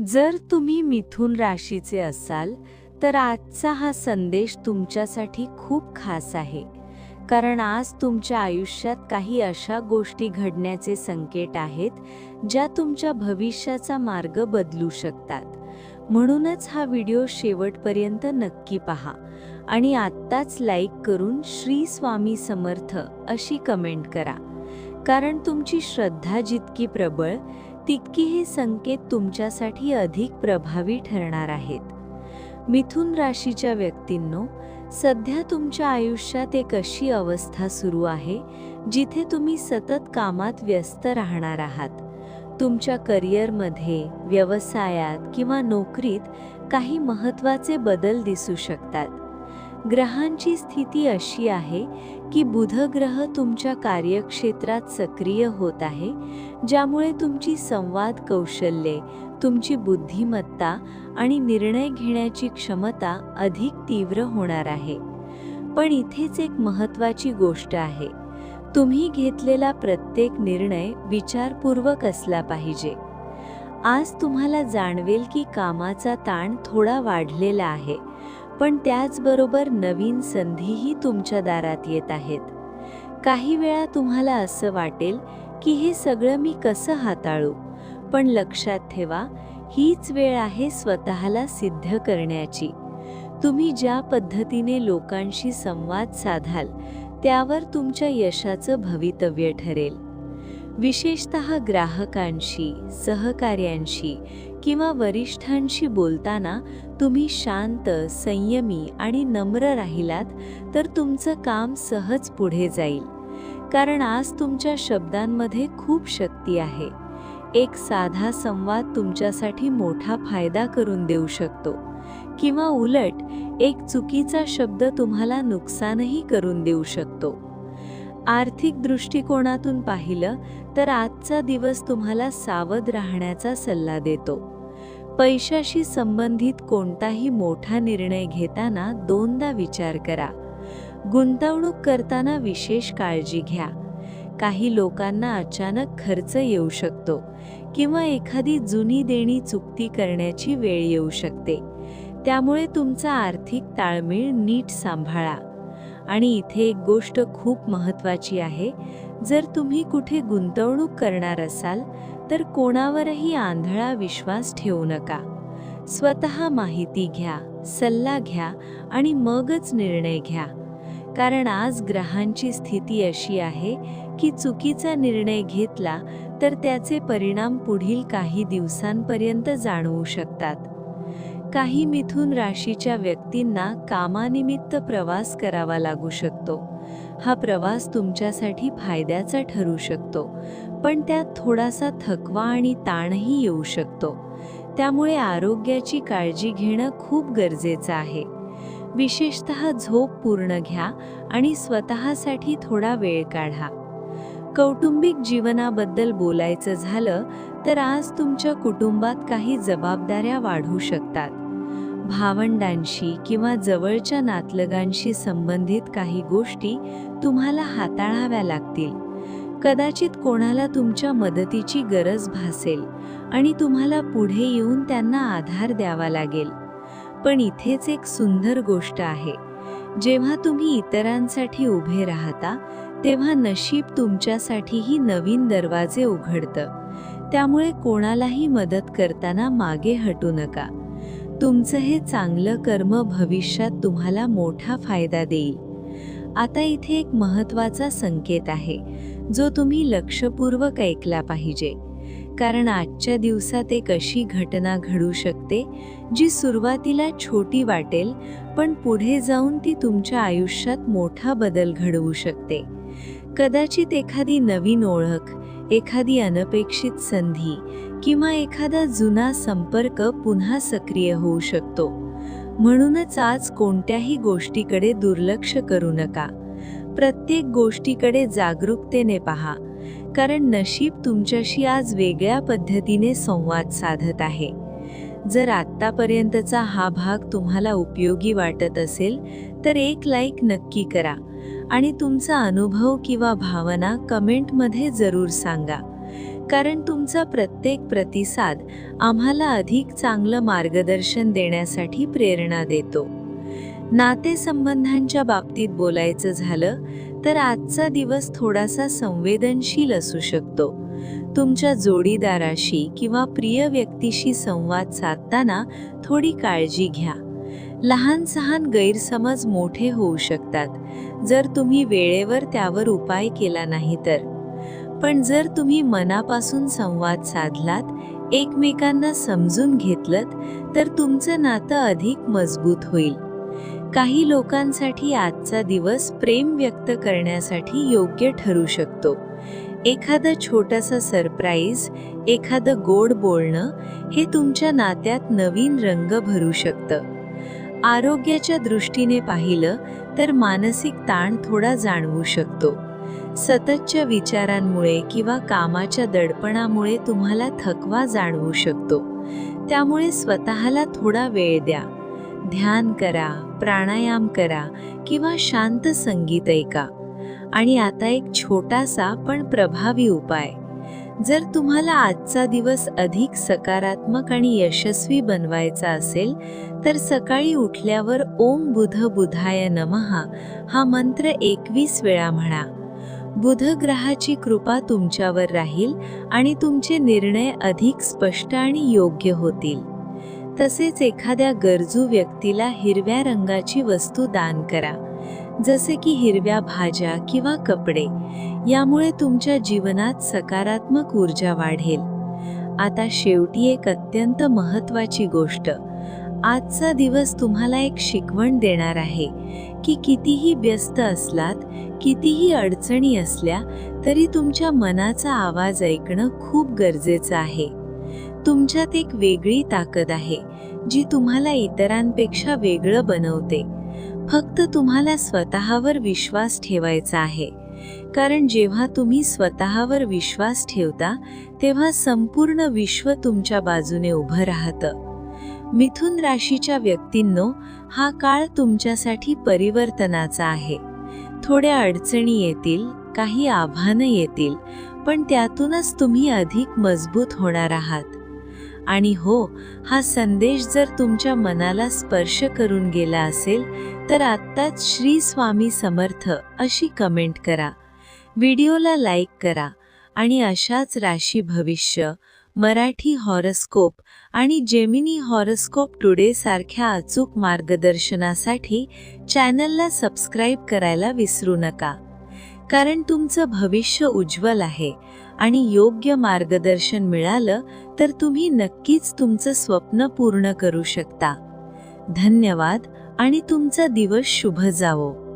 जर तुम्ही मिथुन राशीचे असाल तर आजचा हा संदेश तुमच्यासाठी खूप खास आहे. कारण आज तुमच्या आयुष्यात काही अशा गोष्टी घडण्याचे संकेत आहेत ज्या तुमच्या भविष्याचा मार्ग बदलू शकतात. म्हणूनच हा व्हिडिओ शेवटपर्यंत नक्की पहा आणि आत्ताच लाईक करून श्री स्वामी समर्थ अशी कमेंट करा. कारण तुमची श्रद्धा जितकी प्रबळ तितकी हे संकेत तुमच्यासाठी अधिक प्रभावी ठरणार आहेत. मिथुन राशीच्या व्यक्तींनो, सध्या तुमच्या आयुष्यात एक अशी अवस्था सुरू आहे जिथे तुम्ही सतत कामात व्यस्त राहणार आहात. तुमच्या करिअरमध्ये, व्यवसायात किंवा नोकरीत काही महत्त्वाचे बदल दिसू शकतात. ग्रहांची स्थिती अशी आहे की बुध ग्रह तुमच्या कार्यक्षेत्रात सक्रिय होत आहे, ज्यामुळे तुमची संवाद कौशल्ये, तुमची बुद्धिमत्ता आणि निर्णय घेण्याची क्षमता अधिक तीव्र होणार आहे. पण इथेच एक महत्त्वाची गोष्ट आहे. तुम्ही घेतलेला प्रत्येक निर्णय विचारपूर्वक असला पाहिजे. आज तुम्हाला जाणवेल की कामाचा ताण थोडा वाढलेला आहे, पण त्याचबरोबर नवीन संधीही तुमच्या दारात येत आहेत. काही वेळा तुम्हाला असं वाटेल की हे सगळं मी कसं हाताळू, पण लक्षात ठेवा, हीच वेळ आहे स्वतःला सिद्ध करण्याची. तुम्ही ज्या पद्धतीने लोकांशी संवाद साधाल त्यावर तुमच्या यशाचं भवितव्य ठरेल. विशेषतः ग्राहकांशी, सहकार्यांशी किंवा वरिष्ठांशी बोलताना तुम्ही शांत, संयमी आणि नम्र राहिलात तर तुमचं काम सहज पुढे जाईल. कारण आज तुमच्या शब्दांमध्ये खूप शक्ती आहे. एक साधा संवाद तुमच्यासाठी मोठा फायदा करून देऊ शकतो, किंवा उलट एक चुकीचा शब्द तुम्हाला नुकसानही करून देऊ शकतो. आर्थिक दृष्टिकोनातून पाहिलं तर आजचा दिवस तुम्हाला सावध राहण्याचा सल्ला देतो. पैशाशी संबंधित कोणताही मोठा निर्णय घेताना दोनदा विचार करा. गुंतवणूक करताना विशेष काळजी घ्या. काही लोकांना अचानक खर्च येऊ शकतो किंवा एखादी जुनी देणी चुकती करण्याची वेळ येऊ शकते. त्यामुळे तुमचा आर्थिक ताळमेळ नीट सांभाळा. आणि इथे एक गोष्ट खूप महत्त्वाची आहे. जर तुम्ही कुठे गुंतवणूक करणार असाल तर कोणावरही आंधळा विश्वास ठेवू नका. स्वतः माहिती घ्या, सल्ला घ्या आणि मगच निर्णय घ्या. कारण आज ग्रहांची स्थिती अशी आहे की चुकीचा निर्णय घेतला तर त्याचे परिणाम पुढील काही दिवसांपर्यंत जाणवू शकतात. काही मिथुन राशीच्या व्यक्तींना कामानिमित्त प्रवास करावा लागू शकतो. हा प्रवास तुमच्यासाठी फायद्याचा ठरू शकतो, पण त्यात थोडासा थकवा आणि ताणही येऊ शकतो. त्यामुळे आरोग्याची काळजी घेणं खूप गरजेचं आहे. विशेषतः झोप पूर्ण घ्या आणि स्वतःसाठी थोडा वेळ काढा. कौटुंबिक जीवनाबद्दल बोलायचं झालं तर आज तुमच्या कुटुंबात काही जबाबदाऱ्या वाढू शकतात. भावंडांशी किंवा जवळच्या नातलगांशी संबंधित काही गोष्टी तुम्हाला हाताळाव्या लागतील. कदाचित कोणाला तुमच्या मदतीची गरज भासेल आणि तुम्हाला पुढे येऊन त्यांना आधार द्यावा लागेल. पण इथेच एक सुंदर गोष्ट आहे. जेव्हा तुम्ही इतरांसाठी उभे राहता तेव्हा नशीब तुमच्यासाठीही नवीन दरवाजे उघडतं. त्यामुळे कोणालाही मदत करताना मागे हटू नका. तुमचं हे चांगलं कर्म भविष्यात तुम्हाला मोठा फायदा देईल. आता इथे एक महत्त्वाचा संकेत आहे जो तुम्ही लक्षपूर्वक ऐकला पाहिजे. कारण आजच्या दिवसात एक अशी घटना घडू शकते जी सुरुवातीला छोटी वाटेल, पण पुढे जाऊन ती तुमच्या आयुष्यात मोठा बदल घडवू शकते. कदाचित एखादी नवीन ओळख, एखादी अनपेक्षित संधी किंवा एखादा जुना संपर्क पुन्हा सक्रिय होऊ शकतो. म्हणूनच आज कोणत्याही गोष्टीकडे दुर्लक्ष करू नका. प्रत्येक गोष्टीकडे जागरूकतेने पहा. कारण नशीब तुमच्याशी आज वेगळ्या पद्धतीने संवाद साधत आहे. जर आत्तापर्यंतचा हा भाग तुम्हाला उपयोगी वाटत असेल तर एक लाईक नक्की करा आणि तुमचा अनुभव किंवा भावना कमेंटमध्ये जरूर सांगा. कारण तुमचा प्रत्येक प्रतिसाद आम्हाला अधिक चांगलं मार्गदर्शन देण्यासाठी प्रेरणा देतो. नातेसंबंधांच्या बाबतीत बोलायचं झालं तर आजचा दिवस थोडासा संवेदनशील असू शकतो. तुमच्या जोडीदाराशी किंवा प्रिय व्यक्तीशी संवाद साधताना थोडी काळजी घ्या. लहान सहान गैरसमज मोठे होऊ शकतात जर तुम्ही वेळेवर त्यावर उपाय केला नाही तर. पण जर तुम्ही मनापासून संवाद साधलात, एकमेकांना समजून घेतलत, तर तुमचं नातं अधिक मजबूत होईल. काही लोकांसाठी आजचा दिवस प्रेम व्यक्त करण्यासाठी योग्य ठरू शकतो. एखादं छोटंसं सरप्राईज, एखादं गोड बोलणं हे तुमच्या नात्यात नवीन रंग भरू शकतं. आरोग्याच्या दृष्टीने पाहिलं तर मानसिक ताण थोडा जाणवू शकतो. सततच्या विचारांमुळे किंवा कामाच्या दडपणामुळे तुम्हाला थकवा जाणवू शकतो. त्यामुळे स्वतःला थोडा वेळ द्या. ध्यान करा, प्राणायाम करा किंवा शांत संगीत ऐका. आणि आता एक छोटासा पण प्रभावी उपाय. जर तुम्हाला आजचा दिवस अधिक सकारात्मक आणि यशस्वी बनवायचा असेल तर सकाळी उठल्यावर ओम बुध बुधाय नमः हा मंत्र 21 वेळा म्हणा. बुध ग्रहाची कृपा तुमच्यावर राहील आणि तुमचे निर्णय अधिक स्पष्ट आणि योग्य होतील. तसेच एखाद्या गरजू व्यक्तीला हिरव्या रंगाची वस्तू दान करा, जसे की हिरव्या भाज्या किंवा कपडे. यामुळे तुमच्या जीवनात सकारात्मक ऊर्जा वाढेल. आता शेवटी एक अत्यंत महत्त्वाची गोष्ट. आजचा दिवस तुम्हाला एक शिकवण देणार आहे की कितीही व्यस्त असलात, कितीही अडचणी असल्या तरी तुमच्या मनाचा आवाज ऐकणं खूप गरजेचं आहे. तुमच्यात एक वेगळी ताकद आहे जी तुम्हाला इतरांपेक्षा वेगळं बनवते. फक्त तुम्हाला स्वतःवर विश्वास ठेवायचा आहे. कारण जेव्हा तुम्ही स्वतःवर विश्वास ठेवता तेव्हा संपूर्ण विश्व तुमच्या बाजूने उभं राहतं. मिथुन राशीच्या व्यक्तींनो, हा काळ तुमच्यासाठी परिवर्तनाचा आहे. थोड्या अडचणी येतील, काही आव्हानं येतील, पण त्यातूनच तुम्ही अधिक मजबूत होणार आहात. आणि हो, हा संदेश जर तुमच्या मनाला स्पर्श करून गेला असेल तर आत्ताच श्री स्वामी समर्थ अशी कमेंट करा. व्हिडिओला लाईक करा आणि अशाच राशी भविष्य, मराठी हॉरोस्कोप आणि जेमिनी हॉरोस्कोप टुडे सारख्या अचूक मार्गदर्शनासाठी चॅनलला सबस्क्राईब करायला विसरू नका. कारण तुमचं भविष्य उज्ज्वल आहे आणि योग्य मार्गदर्शन मिळालं तर तुम्ही नक्कीच तुमचं स्वप्न पूर्ण करू शकता. धन्यवाद आणि तुमचा दिवस शुभ जावो.